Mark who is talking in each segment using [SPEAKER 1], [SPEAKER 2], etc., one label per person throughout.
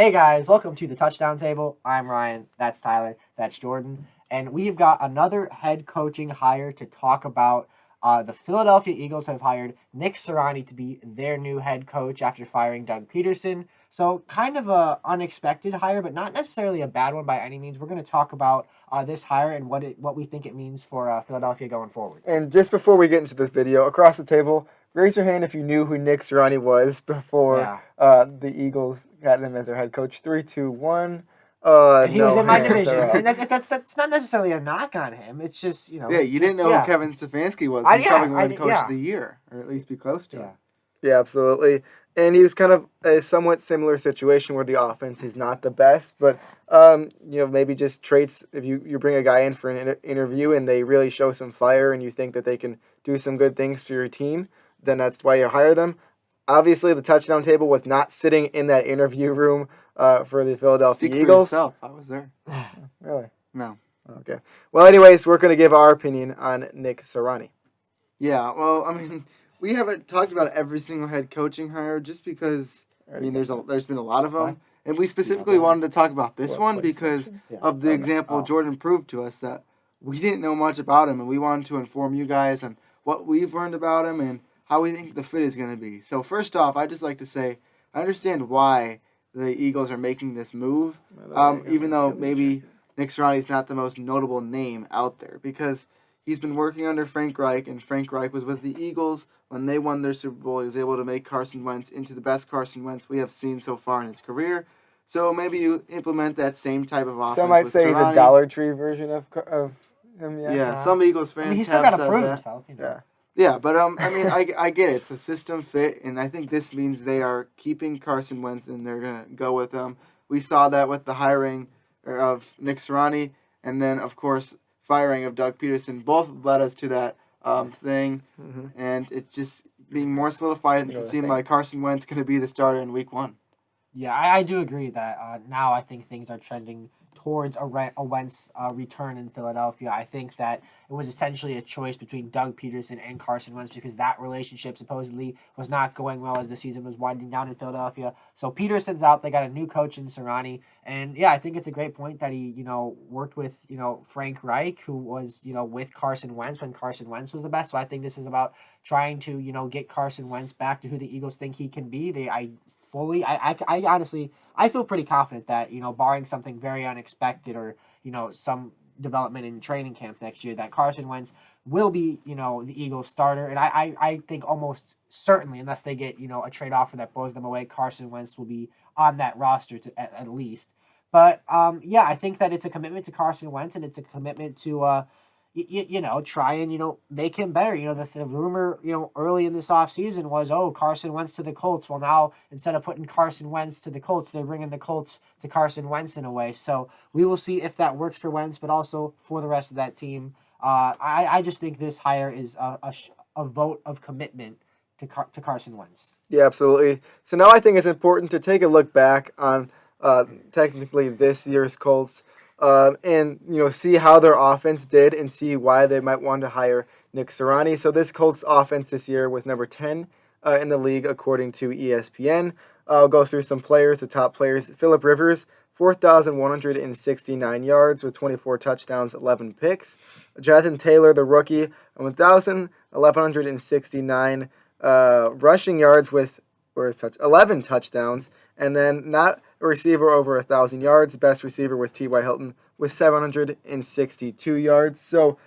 [SPEAKER 1] Hey guys, welcome to the Touchdown Table. I'm Ryan, that's Tyler, that's Jordan, and we've got another head coaching hire to talk about. The Philadelphia Eagles have hired Nick Sirianni to be their new head coach after firing Doug Peterson. So kind of a unexpected hire, but not necessarily a bad one by any means. We're going to talk about this hire and what we think it means for Philadelphia going forward.
[SPEAKER 2] And just before we get into this video, across the table, raise your hand if you knew who Nick Sirianni was before the Eagles got him as their head coach. 3, 2, 1.
[SPEAKER 1] And he was
[SPEAKER 2] No
[SPEAKER 1] in my
[SPEAKER 2] hands
[SPEAKER 1] division,
[SPEAKER 2] are up.
[SPEAKER 1] and that's not necessarily a knock on him. It's just
[SPEAKER 3] Yeah, you didn't know who Kevin Stefanski was. He's probably going to win Coach of the Year, or at least be close to it.
[SPEAKER 2] Yeah, absolutely. And he was kind of a somewhat similar situation where the offense is not the best, but maybe just traits. If you bring a guy in for an interview and they really show some fire, and you think that they can do some good things for your team, then that's why you hire them. Obviously, the touchdown table was not sitting in that interview room for the Philadelphia
[SPEAKER 3] Speak
[SPEAKER 2] Eagles.
[SPEAKER 3] For yourself. I was there.
[SPEAKER 2] Really?
[SPEAKER 3] No.
[SPEAKER 2] Okay. Well, anyways, we're going to give our opinion on Nick Sirianni.
[SPEAKER 3] Yeah. Well, I mean, we haven't talked about every single head coaching hire just because there's been a lot of them, and we specifically wanted to talk about this one because of the example Jordan proved to us that we didn't know much about him, and we wanted to inform you guys on what we've learned about him and how we think the fit is going to be. So first off, I'd just like to say I understand why the Eagles are making this move, even though maybe Nick Sirianni's not the most notable name out there, because he's been working under Frank Reich, and Frank Reich was with the Eagles when they won their Super Bowl. He was able to make Carson Wentz into the best Carson Wentz we have seen so far in his career. So maybe you implement that same type of offense.
[SPEAKER 2] Some might say
[SPEAKER 3] Sirianni.
[SPEAKER 2] He's a Dollar Tree version of him.
[SPEAKER 3] Yeah, some Eagles fans
[SPEAKER 1] he's still
[SPEAKER 3] have
[SPEAKER 1] got to
[SPEAKER 3] said
[SPEAKER 1] prove
[SPEAKER 3] that.
[SPEAKER 1] himself.
[SPEAKER 3] Yeah, but I get it. It's a system fit, and I think this means they are keeping Carson Wentz, and they're gonna go with him. We saw that with the hiring of Nick Sirianni, and then of course firing of Doug Peterson. Both led us to that thing, and it's just being more solidified. And it seemed like Carson Wentz going to be the starter in Week 1.
[SPEAKER 1] Yeah, I do agree that now I think things are trending towards a Wentz return in Philadelphia. I think that it was essentially a choice between Doug Peterson and Carson Wentz because that relationship supposedly was not going well as the season was winding down in Philadelphia. So Peterson's out. They got a new coach in Sirianni. And, yeah, I think it's a great point that he, worked with, Frank Reich, who was, with Carson Wentz when Carson Wentz was the best. So I think this is about trying to, get Carson Wentz back to who the Eagles think he can be. I honestly, I feel pretty confident that, barring something very unexpected or, some development in training camp next year, that Carson Wentz will be, the Eagles starter. And I think almost certainly, unless they get, a trade offer that blows them away, Carson Wentz will be on that roster at least. But, I think that it's a commitment to Carson Wentz, and it's a commitment to, try and, make him better. The rumor, early in this offseason was, Carson Wentz to the Colts. Well, now, instead of putting Carson Wentz to the Colts, they're bringing the Colts to Carson Wentz in a way. So we will see if that works for Wentz, but also for the rest of that team. I just think this hire is a vote of commitment to Carson Wentz.
[SPEAKER 2] Yeah, absolutely. So now I think it's important to take a look back on technically this year's Colts. And see how their offense did and see why they might want to hire Nick Sirianni. So this Colts offense this year was number 10 in the league according to ESPN. I'll go through some players, the top players. Phillip Rivers, 4,169 yards with 24 touchdowns, 11 picks. Jonathan Taylor, the rookie, 1,169 rushing yards with 11 touchdowns. And then not a receiver over 1,000 yards. Best receiver was T.Y. Hilton with 762 yards. So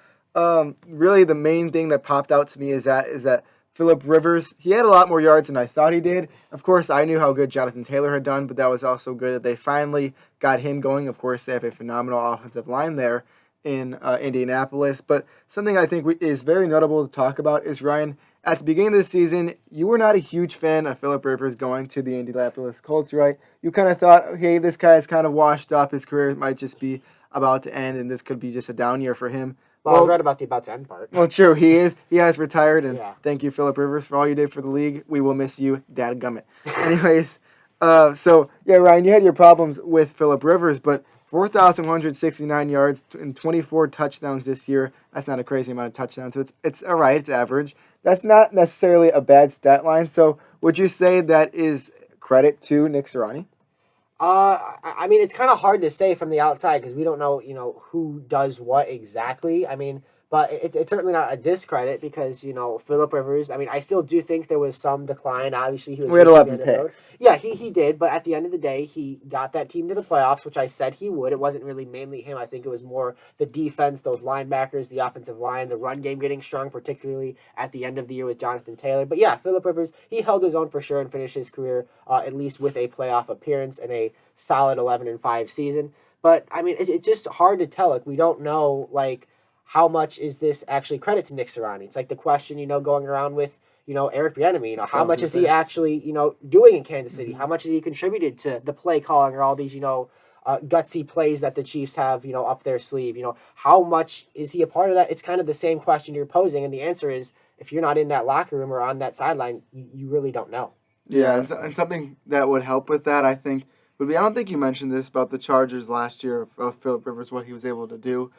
[SPEAKER 2] really the main thing that popped out to me is that Phillip Rivers, he had a lot more yards than I thought he did. Of course, I knew how good Jonathan Taylor had done, but that was also good that they finally got him going. Of course, they have a phenomenal offensive line there in Indianapolis. But something I think is very notable to talk about is, Ryan, at the beginning of the season, you were not a huge fan of Phillip Rivers going to the Indianapolis Colts, right? You kind of thought, hey, this guy is kind of washed up. His career might just be about to end, and this could be just a down year for him.
[SPEAKER 1] Well, I was right about the about to end part.
[SPEAKER 2] Well, true, he is. He has retired, and thank you, Phillip Rivers, for all you did for the league. We will miss you, dadgummit. Anyways, Ryan, you had your problems with Phillip Rivers, but 4,169 yards and 24 touchdowns this year. That's not a crazy amount of touchdowns. So it's all right. It's average. That's not necessarily a bad stat line. So would you say that is credit to Nick Sirianni?
[SPEAKER 1] I mean, it's kind of hard to say from the outside because we don't know, who does what exactly. I mean, but it's certainly not a discredit because, Phillip Rivers, I mean, I still do think there was some decline. Obviously, he was
[SPEAKER 2] We had
[SPEAKER 1] reaching the
[SPEAKER 2] 11
[SPEAKER 1] end of the road.
[SPEAKER 2] picks.
[SPEAKER 1] Yeah, he did, but at the end of the day, he got that team to the playoffs, which I said he would. It wasn't really mainly him. I think it was more the defense, those linebackers, the offensive line, the run game getting strong, particularly at the end of the year with Jonathan Taylor. But yeah, Phillip Rivers, he held his own for sure and finished his career at least with a playoff appearance and a solid 11-5 season. But I mean, it's just hard to tell. Like we don't know how much is this actually credit to Nick Sirianni. It's like the question going around with Eric Bieniemy. How much is he actually doing in Kansas City? How much has he contributed to the play calling or all these gutsy plays that the Chiefs have up their sleeve? How much is he a part of that? It's kind of the same question you're posing, and the answer is if you're not in that locker room or on that sideline, you really don't know.
[SPEAKER 3] Yeah, and something that would help with that, I think, would be, I don't think you mentioned this about the Chargers last year of Phillip Rivers, what he was able to do.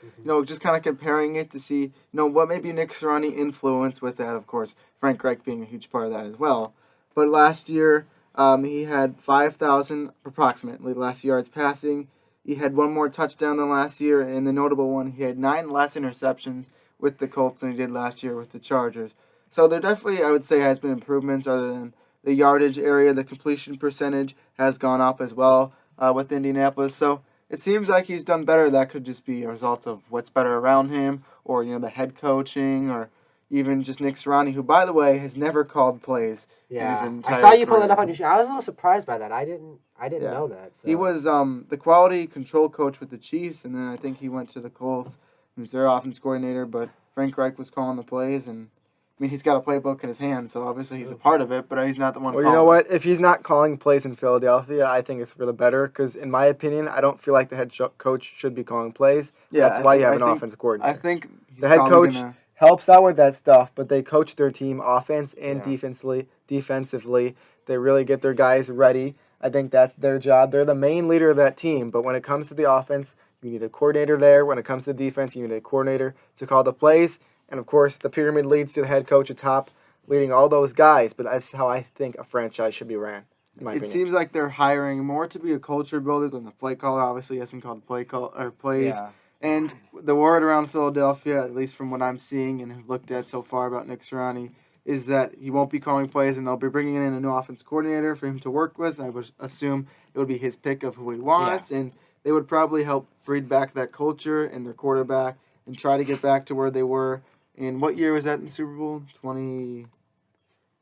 [SPEAKER 3] Just kind of comparing it to see, what maybe Nick Sirianni influenced with that, of course, Frank Reich being a huge part of that as well. But last year, he had 5,000 approximately less yards passing. He had one more touchdown than last year, and the notable one, he had 9 less interceptions with the Colts than he did last year with the Chargers. So there definitely, I would say, has been improvements other than the yardage area. The completion percentage has gone up as well with Indianapolis. So it seems like he's done better. That could just be a result of what's better around him or, the head coaching or even just Nick Sirianni, who, by the way, has never called plays in his entire
[SPEAKER 1] I saw you pull
[SPEAKER 3] career.
[SPEAKER 1] it up on your show. I was a little surprised by that. I didn't know that. So.
[SPEAKER 3] He was the quality control coach with the Chiefs, and then I think he went to the Colts. He was their offense coordinator, but Frank Reich was calling the plays, and I mean, he's got a playbook in his hand, so obviously he's a part of it, but he's not the one calling.
[SPEAKER 2] Well, you know what? If he's not calling plays in Philadelphia, I think it's for the better, because in my opinion, I don't feel like the head coach should be calling plays. Yeah, that's why you have an offensive coordinator.
[SPEAKER 3] I think
[SPEAKER 2] the head coach helps out with that stuff, but they coach their team offense and defensively. They really get their guys ready. I think that's their job. They're the main leader of that team, but when it comes to the offense, you need a coordinator there. When it comes to the defense, you need a coordinator to call the plays. And, of course, the pyramid leads to the head coach atop, leading all those guys. But that's how I think a franchise should be ran, in my opinion.
[SPEAKER 3] It seems like they're hiring more to be a culture builder than the play caller. Obviously, he hasn't called plays.
[SPEAKER 2] Yeah.
[SPEAKER 3] And the word around Philadelphia, at least from what I'm seeing and have looked at so far about Nick Sirianni, is that he won't be calling plays and they'll be bringing in a new offense coordinator for him to work with. I would assume it would be his pick of who he wants. Yeah. And they would probably help breed back that culture in their quarterback and try to get back to where they were. And what year was that in the Super Bowl?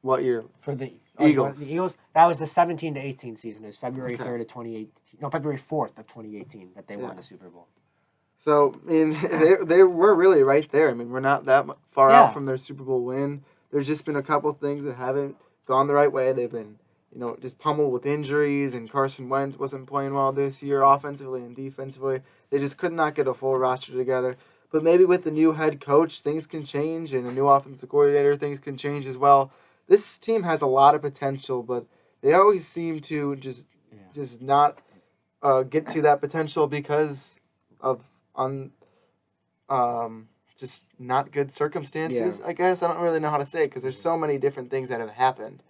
[SPEAKER 3] What year?
[SPEAKER 1] For the
[SPEAKER 3] Eagles.
[SPEAKER 1] The Eagles, that was the 17-18 season. It was February 3rd of 2018. No, February 4th of 2018 that they won the Super Bowl.
[SPEAKER 3] So, I mean, they were really right there. I mean, we're not that far out from their Super Bowl win. There's just been a couple things that haven't gone the right way. They've been, just pummeled with injuries, and Carson Wentz wasn't playing well this year offensively and defensively. They just could not get a full roster together. But maybe with the new head coach, things can change, and a new offensive coordinator, things can change as well. This team has a lot of potential, but they always seem to just not get to that potential because of just not good circumstances. I guess I don't really know how to say it because there's so many different things that have happened.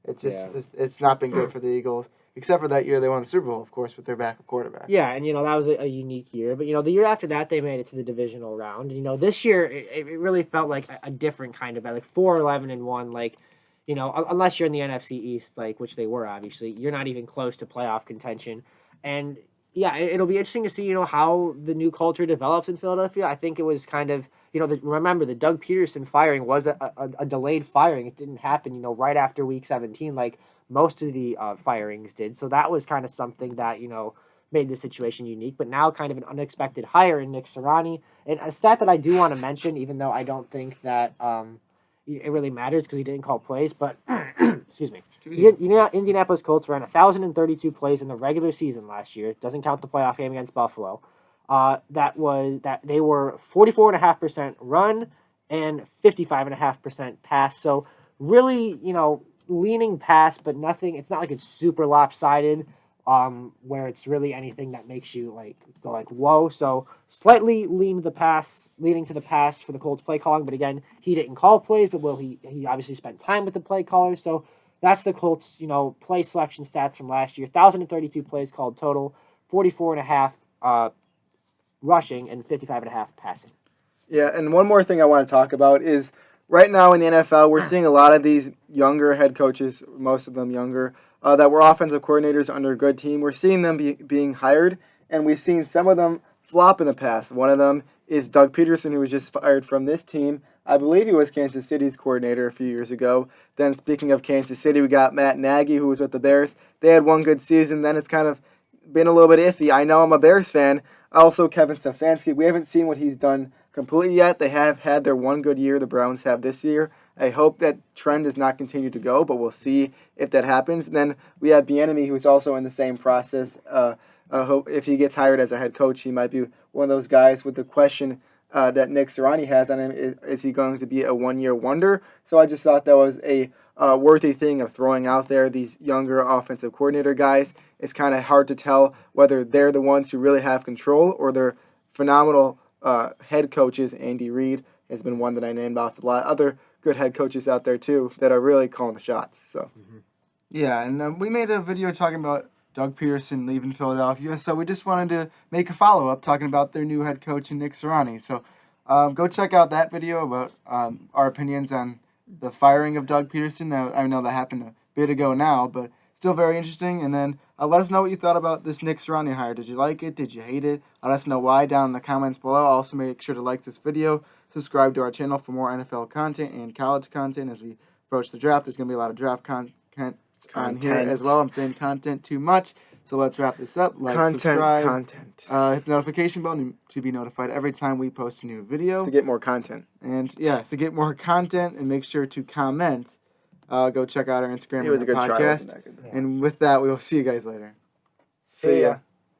[SPEAKER 3] It's not been good for the Eagles. Except for that year they won the Super Bowl, of course, with their backup quarterback.
[SPEAKER 1] Yeah, and, that was a unique year. But, the year after that, they made it to the divisional round. This year, it really felt like a different kind of, 4-11-1, unless you're in the NFC East, which they were, obviously, you're not even close to playoff contention. And, yeah, it'll be interesting to see, how the new culture develops in Philadelphia. I think it was kind of, remember, the Doug Peterson firing was a delayed firing. It didn't happen, right after Week 17, most of the firings did. So that was kind of something that, made the situation unique. But now kind of an unexpected hire in Nick Sirianni. And a stat that I do want to mention, even though I don't think that it really matters because he didn't call plays, but, excuse me. Indianapolis Colts ran 1,032 plays in the regular season last year. Doesn't count the playoff game against Buffalo. That they were 44.5% run and 55.5% pass. So really, leaning pass, but nothing. It's not like it's super lopsided, where it's really anything that makes you go whoa. So slightly leaning to the pass for the Colts play calling. But again, he didn't call plays, but he obviously spent time with the play callers. So That's the Colts, play selection stats from last year. 1,032 plays called total, 44.5 rushing, and 55.5 passing.
[SPEAKER 2] Yeah, and one more thing I want to talk about is right now in the NFL, we're seeing a lot of these younger head coaches, most of them younger, that were offensive coordinators under a good team. We're seeing them being hired, and we've seen some of them flop in the past. One of them is Doug Peterson, who was just fired from this team. I believe he was Kansas City's coordinator a few years ago. Then speaking of Kansas City, we got Matt Nagy, who was with the Bears. They had one good season. Then it's kind of been a little bit iffy. I know I'm a Bears fan. Also, Kevin Stefanski. We haven't seen what he's done completely yet. They have had their one good year. The Browns have this year. I hope that trend does not continue to go, but we'll see if that happens. And then we have Bieniemy, who's also in the same process. I hope if he gets hired as a head coach, he might be one of those guys with the question that Nick Sirianni has on him. Is he going to be a one-year wonder? So I just thought that was a worthy thing of throwing out there these younger offensive coordinator guys. It's kind of hard to tell whether they're the ones who really have control or they're phenomenal head coaches. Andy Reid has been one that I named off. A lot of other good head coaches out there too that are really calling the shots. So,
[SPEAKER 3] yeah, and we made a video talking about Doug Peterson leaving Philadelphia, so we just wanted to make a follow-up talking about their new head coach, Nick Sirianni. So go check out that video about our opinions on the firing of Doug Peterson. I know that happened a bit ago now, but still very interesting. And then let us know what you thought about this Nick Sirianni hire. Did you like it? Did you hate it? Let us know why down in the comments below. Also, make sure to like this video, subscribe to our channel for more NFL content and college content as we approach the draft. There's going to be a lot of draft content on here as well. I'm saying content too much, so let's wrap this up. Like, subscribe, hit the notification bell to be notified every time we post a new video.
[SPEAKER 2] To get more content.
[SPEAKER 3] And yeah, to get more content, and make sure to comment. Go check out our Instagram.
[SPEAKER 2] It was a good
[SPEAKER 3] podcast.
[SPEAKER 2] try.
[SPEAKER 3] And with that, we will see you guys later.
[SPEAKER 2] See ya.